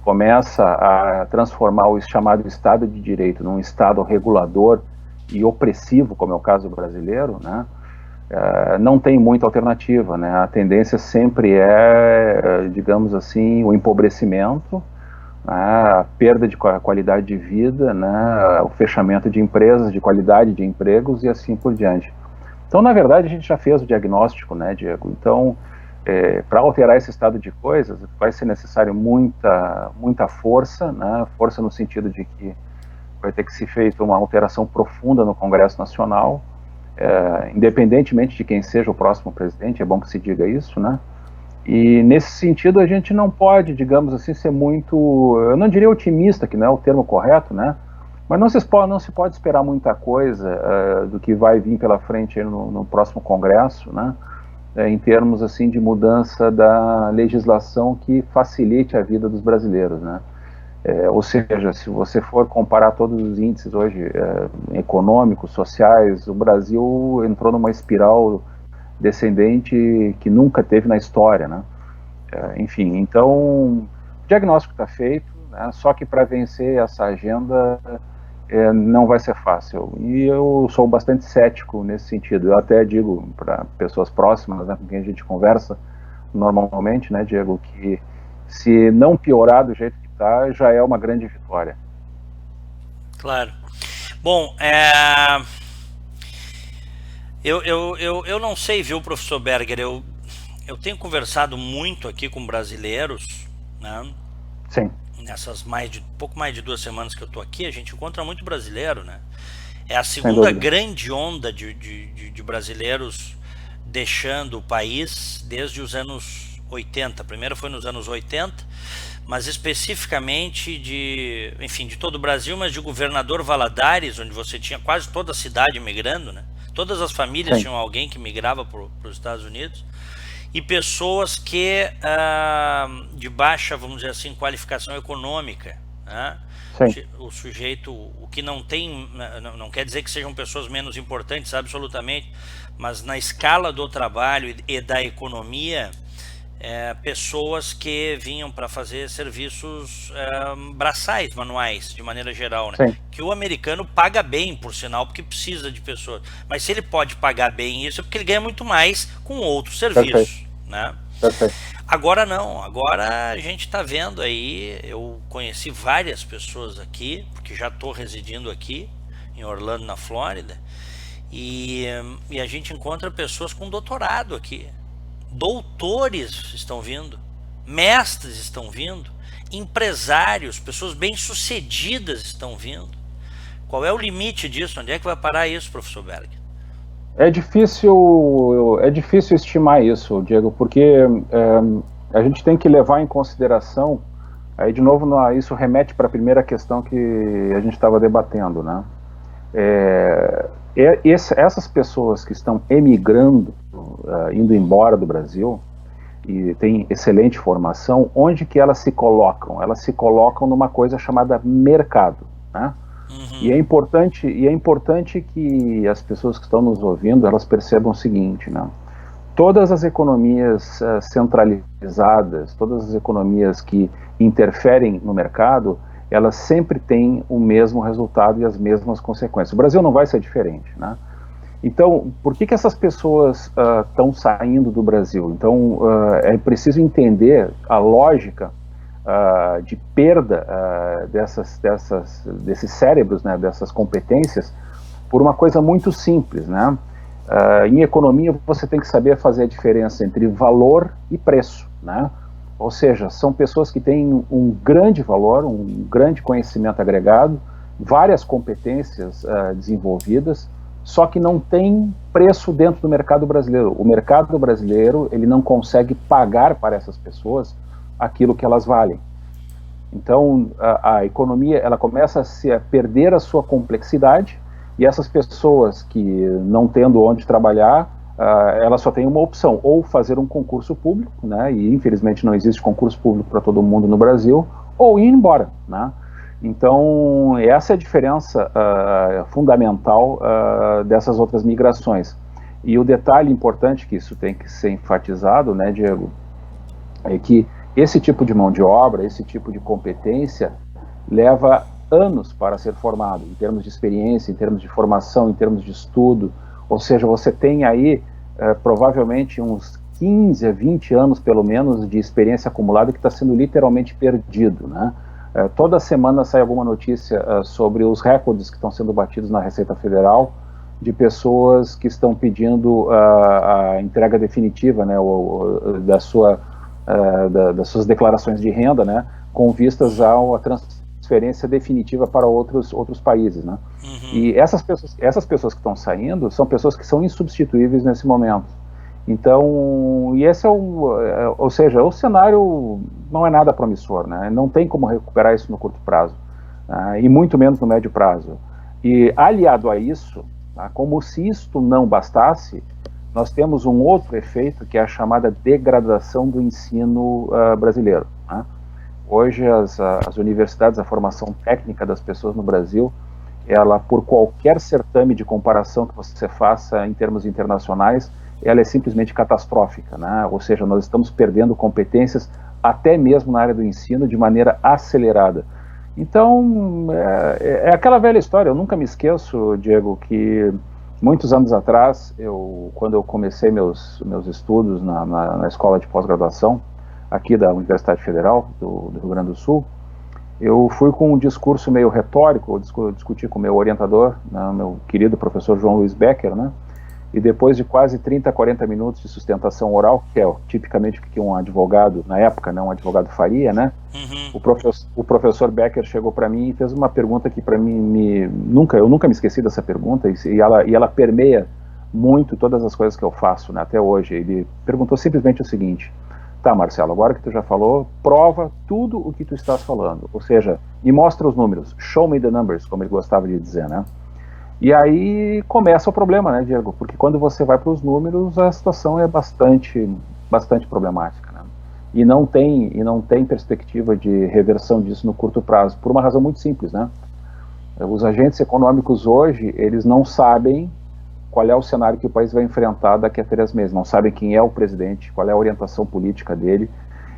começa a transformar o chamado Estado de Direito num Estado regulador e opressivo, como é o caso brasileiro, né, não tem muita alternativa, né? A tendência sempre digamos assim, o empobrecimento, a perda de qualidade de vida, né, o fechamento de empresas, de qualidade de empregos e assim por diante. Então, na verdade, a gente já fez o diagnóstico, né, Diego? Então, para alterar esse estado de coisas, vai ser necessário muita força, né? Força no sentido de que vai ter que ser feita uma alteração profunda no Congresso Nacional, independentemente de quem seja o próximo presidente, é bom que se diga isso, né? E nesse sentido a gente não pode, digamos assim, ser muito, eu não diria otimista, que não é o termo correto, né? Mas não se pode esperar muita coisa do que vai vir pela frente aí no próximo Congresso, né? Em termos assim de mudança da legislação que facilite a vida dos brasileiros, né? Ou seja, se você for comparar todos os índices hoje econômicos, sociais, o Brasil entrou numa espiral descendente que nunca teve na história, né? Enfim, então o diagnóstico está feito, né? Só que para vencer essa agenda não vai ser fácil, e eu sou bastante cético nesse sentido. Eu até digo para pessoas próximas, né, com quem a gente conversa normalmente, né, Diego, que se não piorar do jeito que está, já é uma grande vitória. Claro. Bom, eu não sei, viu, professor Berger, eu tenho conversado muito aqui com brasileiros, né? Sim. Nessas pouco mais de 2 semanas que eu estou aqui, a gente encontra muito brasileiro, né? É a segunda grande onda de brasileiros deixando o país desde os anos 80. Primeiro foi nos anos 80, mas especificamente enfim, de todo o Brasil, mas de Governador Valadares, onde você tinha quase toda a cidade migrando, né? Todas as famílias tinham alguém que migrava para os Estados Unidos, e pessoas que de baixa, vamos dizer assim, qualificação econômica, né? O sujeito, o que não tem, não quer dizer que sejam pessoas menos importantes, absolutamente, mas na escala do trabalho e da economia, pessoas que vinham para fazer serviços braçais, manuais, de maneira geral, né? Que o americano paga bem, por sinal, porque precisa de pessoas, mas se ele pode pagar bem isso, é porque ele ganha muito mais com outros serviços, né? Agora não, agora a gente está vendo aí, eu conheci várias pessoas aqui, porque já estou residindo aqui em Orlando, na Flórida, e a gente encontra pessoas com doutorado aqui, doutores estão vindo, mestres estão vindo, empresários, pessoas bem-sucedidas estão vindo. Qual é o limite disso? Onde é que vai parar isso, professor Berg? É difícil estimar isso, Diego, porque a gente tem que levar em consideração, aí de novo isso remete para a primeira questão que a gente estava debatendo, né? Essas pessoas que estão emigrando, indo embora do Brasil, e têm excelente formação, onde que elas se colocam? Elas se colocam numa coisa chamada mercado, né? E é importante que as pessoas que estão nos ouvindo, elas percebam o seguinte, né? Todas as economias centralizadas, todas as economias que interferem no mercado, elas sempre têm o mesmo resultado e as mesmas consequências. O Brasil não vai ser diferente, né? Então, por que essas pessoas estão saindo do Brasil? Então, é preciso entender a lógica de perda desses cérebros, né, dessas competências, por uma coisa muito simples, né? Em economia, você tem que saber fazer a diferença entre valor e preço, né? Ou seja, são pessoas que têm um grande valor, um grande conhecimento agregado, várias competências desenvolvidas, só que não tem preço dentro do mercado brasileiro. O mercado brasileiro, ele não consegue pagar para essas pessoas aquilo que elas valem. Então, a economia, ela começa a perder a sua complexidade, e essas pessoas que, não tendo onde trabalhar, elas só têm uma opção, ou fazer um concurso público, né, e infelizmente não existe concurso público para todo mundo no Brasil, ou ir embora, né? Então, essa é a diferença fundamental dessas outras migrações. E o detalhe importante, que isso tem que ser enfatizado, né, Diego, é que esse tipo de mão de obra, esse tipo de competência, leva anos para ser formado, em termos de experiência, em termos de formação, em termos de estudo. Ou seja, você tem aí provavelmente uns 15 a 20 anos, pelo menos, de experiência acumulada que está sendo literalmente perdido, né? Toda semana sai alguma notícia sobre os recordes que estão sendo batidos na Receita Federal, de pessoas que estão pedindo a entrega definitiva, né, das suas declarações de renda, né, com vistas à transferência definitiva para outros países, né? E essas pessoas que estão saindo são pessoas que são insubstituíveis nesse momento. Então, e esse ou seja, o cenário não é nada promissor, né? Não tem como recuperar isso no curto prazo, e muito menos no médio prazo. E aliado a isso, como se isto não bastasse, nós temos um outro efeito, que é a chamada degradação do ensino brasileiro, né? Hoje as universidades, a formação técnica das pessoas no Brasil, ela, por qualquer certame de comparação que você faça em termos internacionais, ela é simplesmente catastrófica, né? Ou seja, nós estamos perdendo competências até mesmo na área do ensino de maneira acelerada. Então, é aquela velha história. Eu nunca me esqueço, Diego, que muitos anos atrás, quando eu comecei meus estudos na escola de pós-graduação, aqui da Universidade Federal do Rio Grande do Sul, eu fui com um discurso meio retórico, discuti com o meu orientador, né, meu querido professor João Luiz Becker, né? E depois de quase 30, 40 minutos de sustentação oral, que é tipicamente o que um advogado, na época, né, um advogado faria, né? O professor Becker chegou para mim e fez uma pergunta que para mim, eu nunca me esqueci dessa pergunta, e ela permeia muito todas as coisas que eu faço, né, até hoje. Ele perguntou simplesmente o seguinte: Tá, Marcelo, agora que tu já falou, prova tudo o que tu estás falando. Ou seja, me mostra os números. Show me the numbers, como ele gostava de dizer, né? E aí começa o problema, né, Diego? Porque quando você vai para os números, a situação é bastante problemática, né? E não tem perspectiva de reversão disso no curto prazo, por uma razão muito simples, né? Os agentes econômicos hoje, eles não sabem qual é o cenário que o país vai enfrentar daqui a 3 meses, não sabem quem é o presidente, qual é a orientação política dele.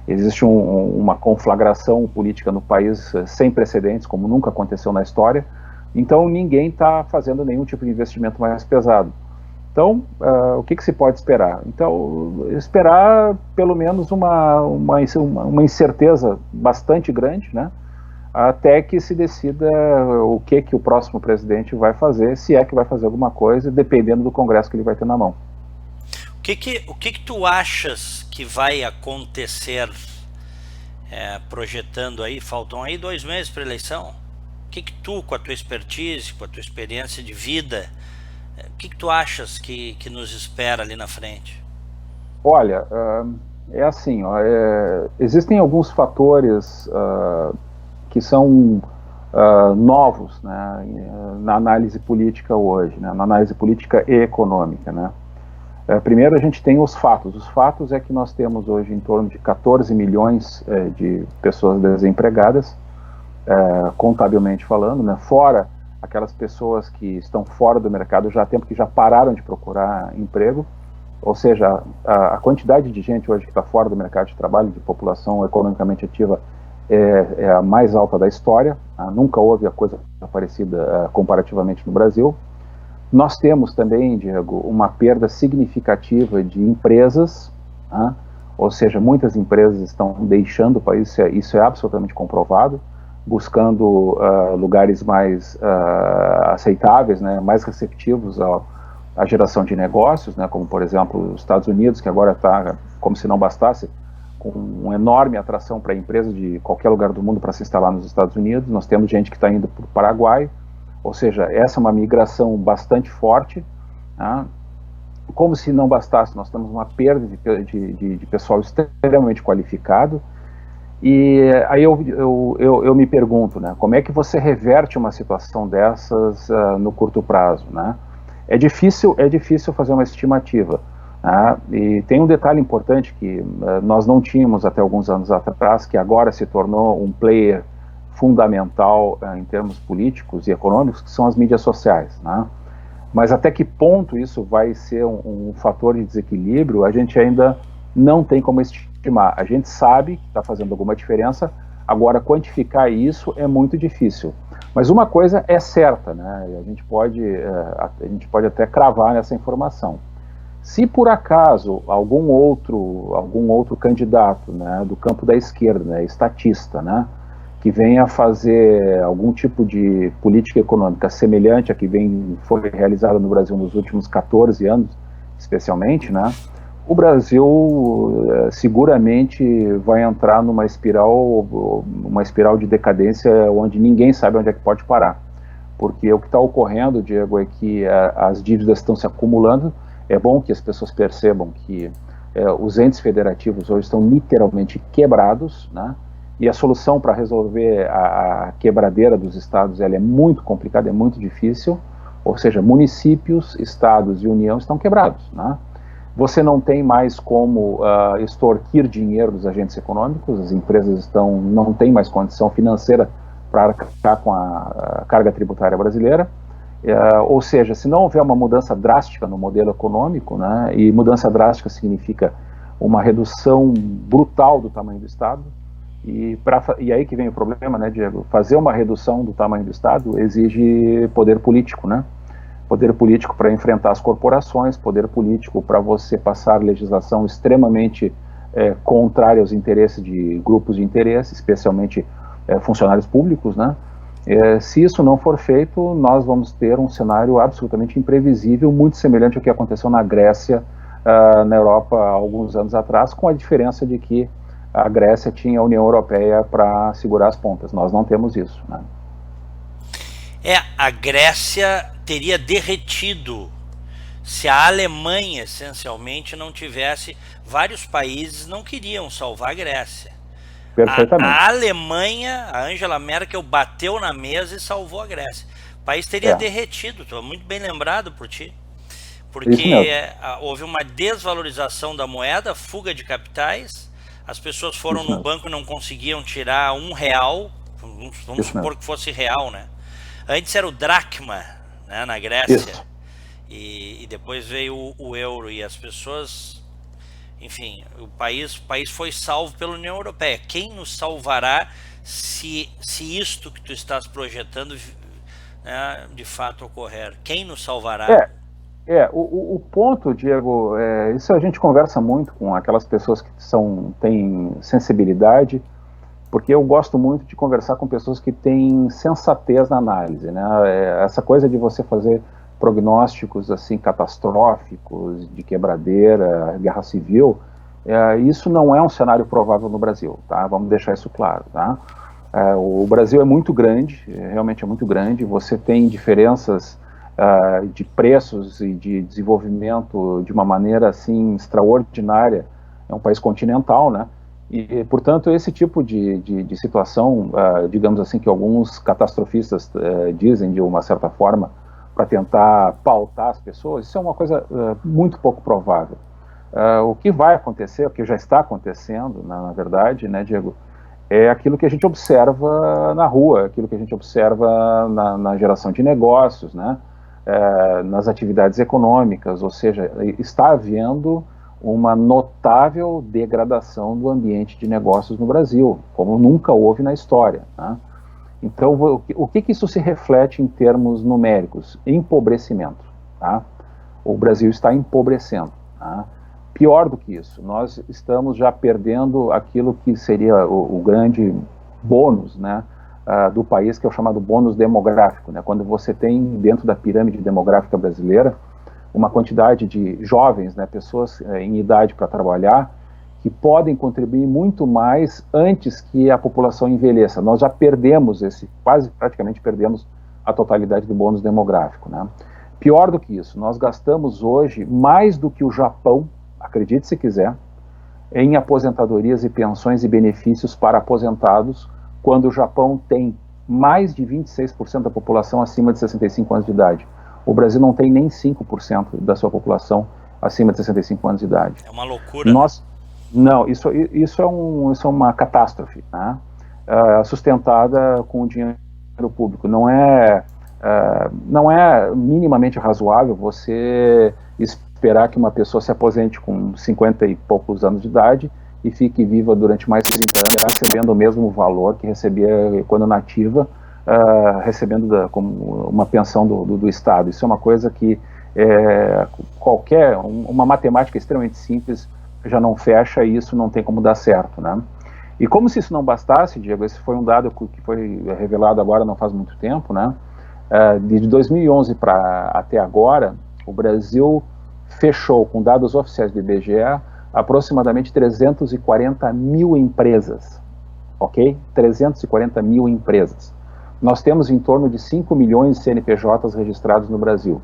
Existe uma conflagração política no país sem precedentes, como nunca aconteceu na história. Então ninguém está fazendo nenhum tipo de investimento mais pesado. Então, o que se pode esperar? Então, esperar pelo menos uma incerteza bastante grande, né? Até que se decida o que o próximo presidente vai fazer, se é que vai fazer alguma coisa, dependendo do Congresso que ele vai ter na mão. O que tu achas que vai acontecer, projetando aí, faltam aí 2 meses para a eleição? O que tu, com a tua expertise, com a tua experiência de vida, o que tu achas que nos espera ali na frente? Olha, é assim, existem alguns fatores que são novos, né, na análise política hoje, né, na análise política e econômica, né. Primeiro a gente tem os fatos. Os fatos é que nós temos hoje em torno de 14 milhões de pessoas desempregadas, contabilmente falando, né, fora aquelas pessoas que estão fora do mercado já há tempo, que já pararam de procurar emprego. Ou seja, a quantidade de gente hoje que está fora do mercado de trabalho, de população economicamente ativa, é a mais alta da história. Nunca houve a coisa parecida comparativamente no Brasil. Nós temos também, Diego, uma perda significativa de empresas, ou seja, muitas empresas estão deixando o país, isso é absolutamente comprovado, buscando lugares mais aceitáveis, né, mais receptivos à geração de negócios, né, como por exemplo os Estados Unidos, que agora está, como se não bastasse, com uma enorme atração para empresas de qualquer lugar do mundo para se instalar nos Estados Unidos. Nós temos gente que está indo para o Paraguai, ou seja, essa é uma migração bastante forte, né? Como se não bastasse, nós temos uma perda de pessoal extremamente qualificado. E aí eu me pergunto, né, como é que você reverte uma situação dessas no curto prazo, né? É difícil fazer uma estimativa. E tem um detalhe importante que nós não tínhamos até alguns anos atrás, que agora se tornou um player fundamental em termos políticos e econômicos, que são as mídias sociais, né? Mas até que ponto isso vai ser um fator de desequilíbrio, a gente ainda não tem como estimar. A gente sabe que está fazendo alguma diferença, agora quantificar isso é muito difícil. Mas uma coisa é certa, né? A gente pode até cravar nessa informação. Se por acaso algum outro candidato, né, do campo da esquerda, né, estatista, né, que venha fazer algum tipo de política econômica semelhante a que foi realizada no Brasil nos últimos 14 anos, especialmente, né, o Brasil seguramente vai entrar numa espiral de decadência onde ninguém sabe onde é que pode parar. Porque o que está ocorrendo, Diego, é que as dívidas estão se acumulando. É bom que as pessoas percebam que os entes federativos hoje estão literalmente quebrados, né? E a solução para resolver a quebradeira dos estados ela é muito complicada, é muito difícil. Ou seja, municípios, estados e União estão quebrados, né? Você não tem mais como extorquir dinheiro dos agentes econômicos, as empresas não têm mais condição financeira para arcar com a carga tributária brasileira. Ou seja, se não houver uma mudança drástica no modelo econômico, né, e mudança drástica significa uma redução brutal do tamanho do Estado, e aí que vem o problema, né, Diego? Fazer uma redução do tamanho do Estado exige poder político, né? Poder político para enfrentar as corporações, poder político para você passar legislação extremamente contrária aos interesses de grupos de interesse, especialmente funcionários públicos, né? Se isso não for feito, nós vamos ter um cenário absolutamente imprevisível, muito semelhante ao que aconteceu na Grécia, na Europa, há alguns anos atrás, com a diferença de que a Grécia tinha a União Europeia para segurar as pontas. Nós não temos isso, né? A Grécia teria derretido se a Alemanha, essencialmente, não tivesse... Vários países não queriam salvar a Grécia. Perfeitamente. A Alemanha, a Angela Merkel, bateu na mesa e salvou a Grécia. O país teria derretido, estou muito bem lembrado por ti. Porque houve uma desvalorização da moeda, fuga de capitais, as pessoas foram no banco e não conseguiam tirar R$1, vamos supor que fosse real, né? Antes era o dracma, né, na Grécia, e depois veio o euro, e as pessoas, enfim, o país foi salvo pela União Europeia. Quem nos salvará se isto que tu estás projetando, né, de fato ocorrer? Quem nos salvará? O ponto, Diego, isso a gente conversa muito com aquelas pessoas que têm sensibilidade, porque eu gosto muito de conversar com pessoas que têm sensatez na análise, né? Essa coisa de você fazer prognósticos assim catastróficos, de quebradeira, guerra civil, isso não é um cenário provável no Brasil, tá? Vamos deixar isso claro, tá? O Brasil é muito grande, realmente é muito grande, você tem diferenças de preços e de desenvolvimento de uma maneira assim extraordinária. É um país continental, né? E, portanto, esse tipo de situação, digamos assim, que alguns catastrofistas dizem de uma certa forma para tentar pautar as pessoas, isso é uma coisa muito pouco provável. O que vai acontecer, o que já está acontecendo, na verdade, né, Diego, é aquilo que a gente observa na rua, aquilo que a gente observa na geração de negócios, né, nas atividades econômicas, ou seja, está havendo uma notável degradação do ambiente de negócios no Brasil, como nunca houve na história, né? Então, o que isso se reflete em termos numéricos? Empobrecimento, tá? O Brasil está empobrecendo, tá? Pior do que isso, nós estamos já perdendo aquilo que seria o grande bônus, né, do país, que é o chamado bônus demográfico, né? Quando você tem dentro da pirâmide demográfica brasileira uma quantidade de jovens, né, pessoas em idade para trabalhar, que podem contribuir muito mais antes que a população envelheça. Nós já perdemos praticamente perdemos a totalidade do bônus demográfico, né? Pior do que isso, nós gastamos hoje mais do que o Japão, acredite se quiser, em aposentadorias e pensões e benefícios para aposentados, quando o Japão tem mais de 26% da população acima de 65 anos de idade. O Brasil não tem nem 5% da sua população acima de 65 anos de idade. É uma loucura. Não, isso é uma catástrofe, né? Sustentada com o dinheiro público. Não é minimamente razoável você esperar que uma pessoa se aposente com 50 e poucos anos de idade e fique viva durante mais de 30 anos, recebendo o mesmo valor que recebia quando nativa, recebendo como uma pensão do Estado. Isso é uma coisa que uma matemática extremamente simples já não fecha, e isso não tem como dar certo, né? E como se isso não bastasse, Diego, esse foi um dado que foi revelado agora não faz muito tempo, né? De 2011 até agora, o Brasil fechou, com dados oficiais do IBGE, aproximadamente 340 mil empresas, ok? 340 mil empresas. Nós temos em torno de 5 milhões de CNPJs registrados no Brasil,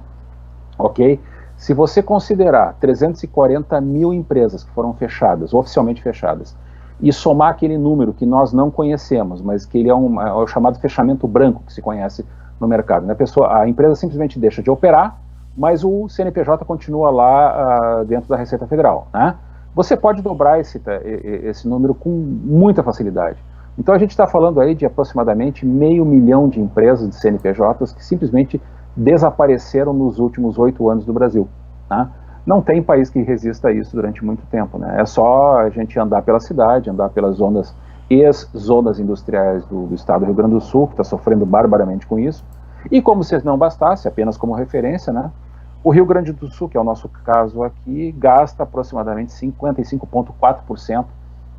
ok? Se você considerar 340 mil empresas que foram fechadas, oficialmente fechadas, e somar aquele número que nós não conhecemos, mas que ele é o chamado fechamento branco que se conhece no mercado, né? A empresa simplesmente deixa de operar, mas o CNPJ continua lá dentro da Receita Federal, né? Você pode dobrar esse número com muita facilidade. Então a gente está falando aí de aproximadamente 500 mil de empresas de CNPJs que simplesmente desapareceram nos últimos 8 anos do Brasil, né? Não tem país que resista a isso durante muito tempo, né? É só a gente andar pela cidade, andar pelas zonas industriais do estado do Rio Grande do Sul, que está sofrendo barbaramente com isso. E como se não bastasse, apenas como referência, né, o Rio Grande do Sul, que é o nosso caso aqui, gasta aproximadamente 55,4%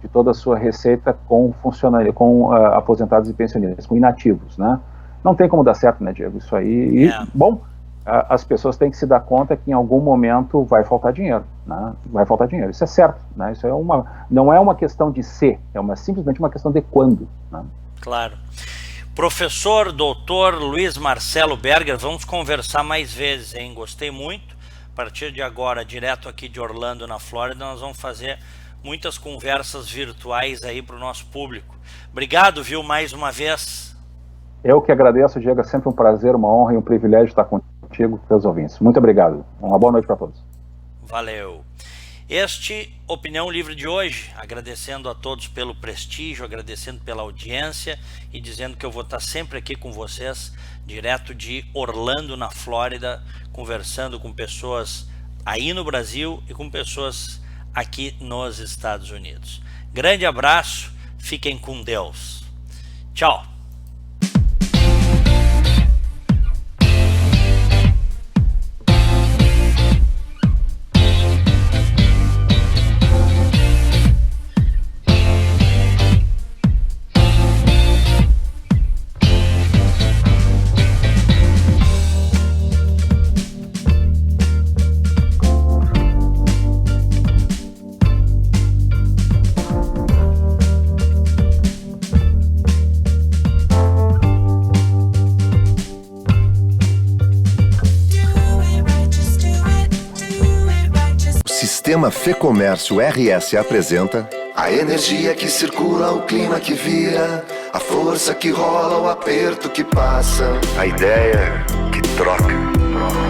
de toda a sua receita com aposentados e pensionistas, com inativos, né? Não tem como dar certo, né, Diego? Isso aí. Bom, as pessoas têm que se dar conta que em algum momento vai faltar dinheiro, né? Vai faltar dinheiro. Isso é certo, né? Isso não é uma questão de se, simplesmente uma questão de quando, né? Claro. Professor, doutor Luiz Marcelo Berger, vamos conversar mais vezes, hein? Gostei muito. A partir de agora, direto aqui de Orlando, na Flórida, nós vamos fazer muitas conversas virtuais aí para o nosso público. Obrigado, viu, mais uma vez. Eu que agradeço, Diego, é sempre um prazer, uma honra e um privilégio estar contigo, teus ouvintes. Muito obrigado. Uma boa noite para todos. Valeu. Este Opinião Livre de hoje, agradecendo a todos pelo prestígio, agradecendo pela audiência e dizendo que eu vou estar sempre aqui com vocês, direto de Orlando, na Flórida, conversando com pessoas aí no Brasil e com pessoas aqui nos Estados Unidos. Grande abraço, fiquem com Deus. Tchau. Sistema Fê Comércio RS apresenta a energia que circula, o clima que vira, a força que rola, o aperto que passa, a ideia que troca,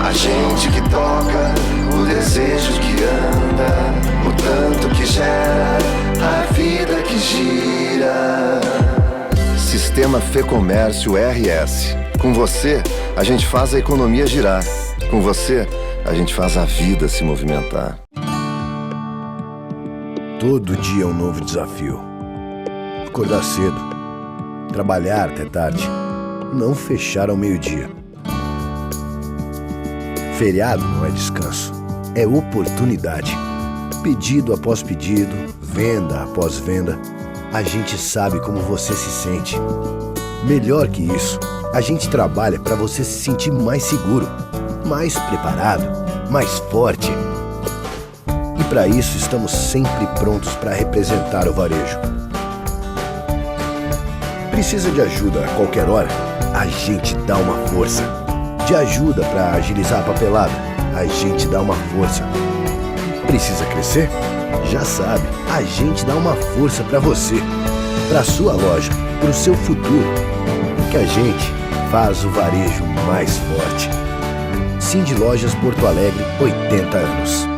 a gente que toca, o desejo que anda, o tanto que gera, a vida que gira. Sistema Fê Comércio RS. Com você, a gente faz a economia girar. Com você, a gente faz a vida se movimentar. Todo dia é um novo desafio. Acordar cedo, trabalhar até tarde, não fechar ao meio-dia. Feriado não é descanso, é oportunidade. Pedido após pedido, venda após venda, a gente sabe como você se sente. Melhor que isso, a gente trabalha para você se sentir mais seguro, mais preparado, mais forte. E para isso estamos sempre prontos para representar o varejo. Precisa de ajuda a qualquer hora? A gente dá uma força. De ajuda para agilizar a papelada? A gente dá uma força. Precisa crescer? Já sabe, a gente dá uma força para você, para sua loja, para o seu futuro. Porque a gente faz o varejo mais forte. Cindy Lojas Porto Alegre, 80 anos.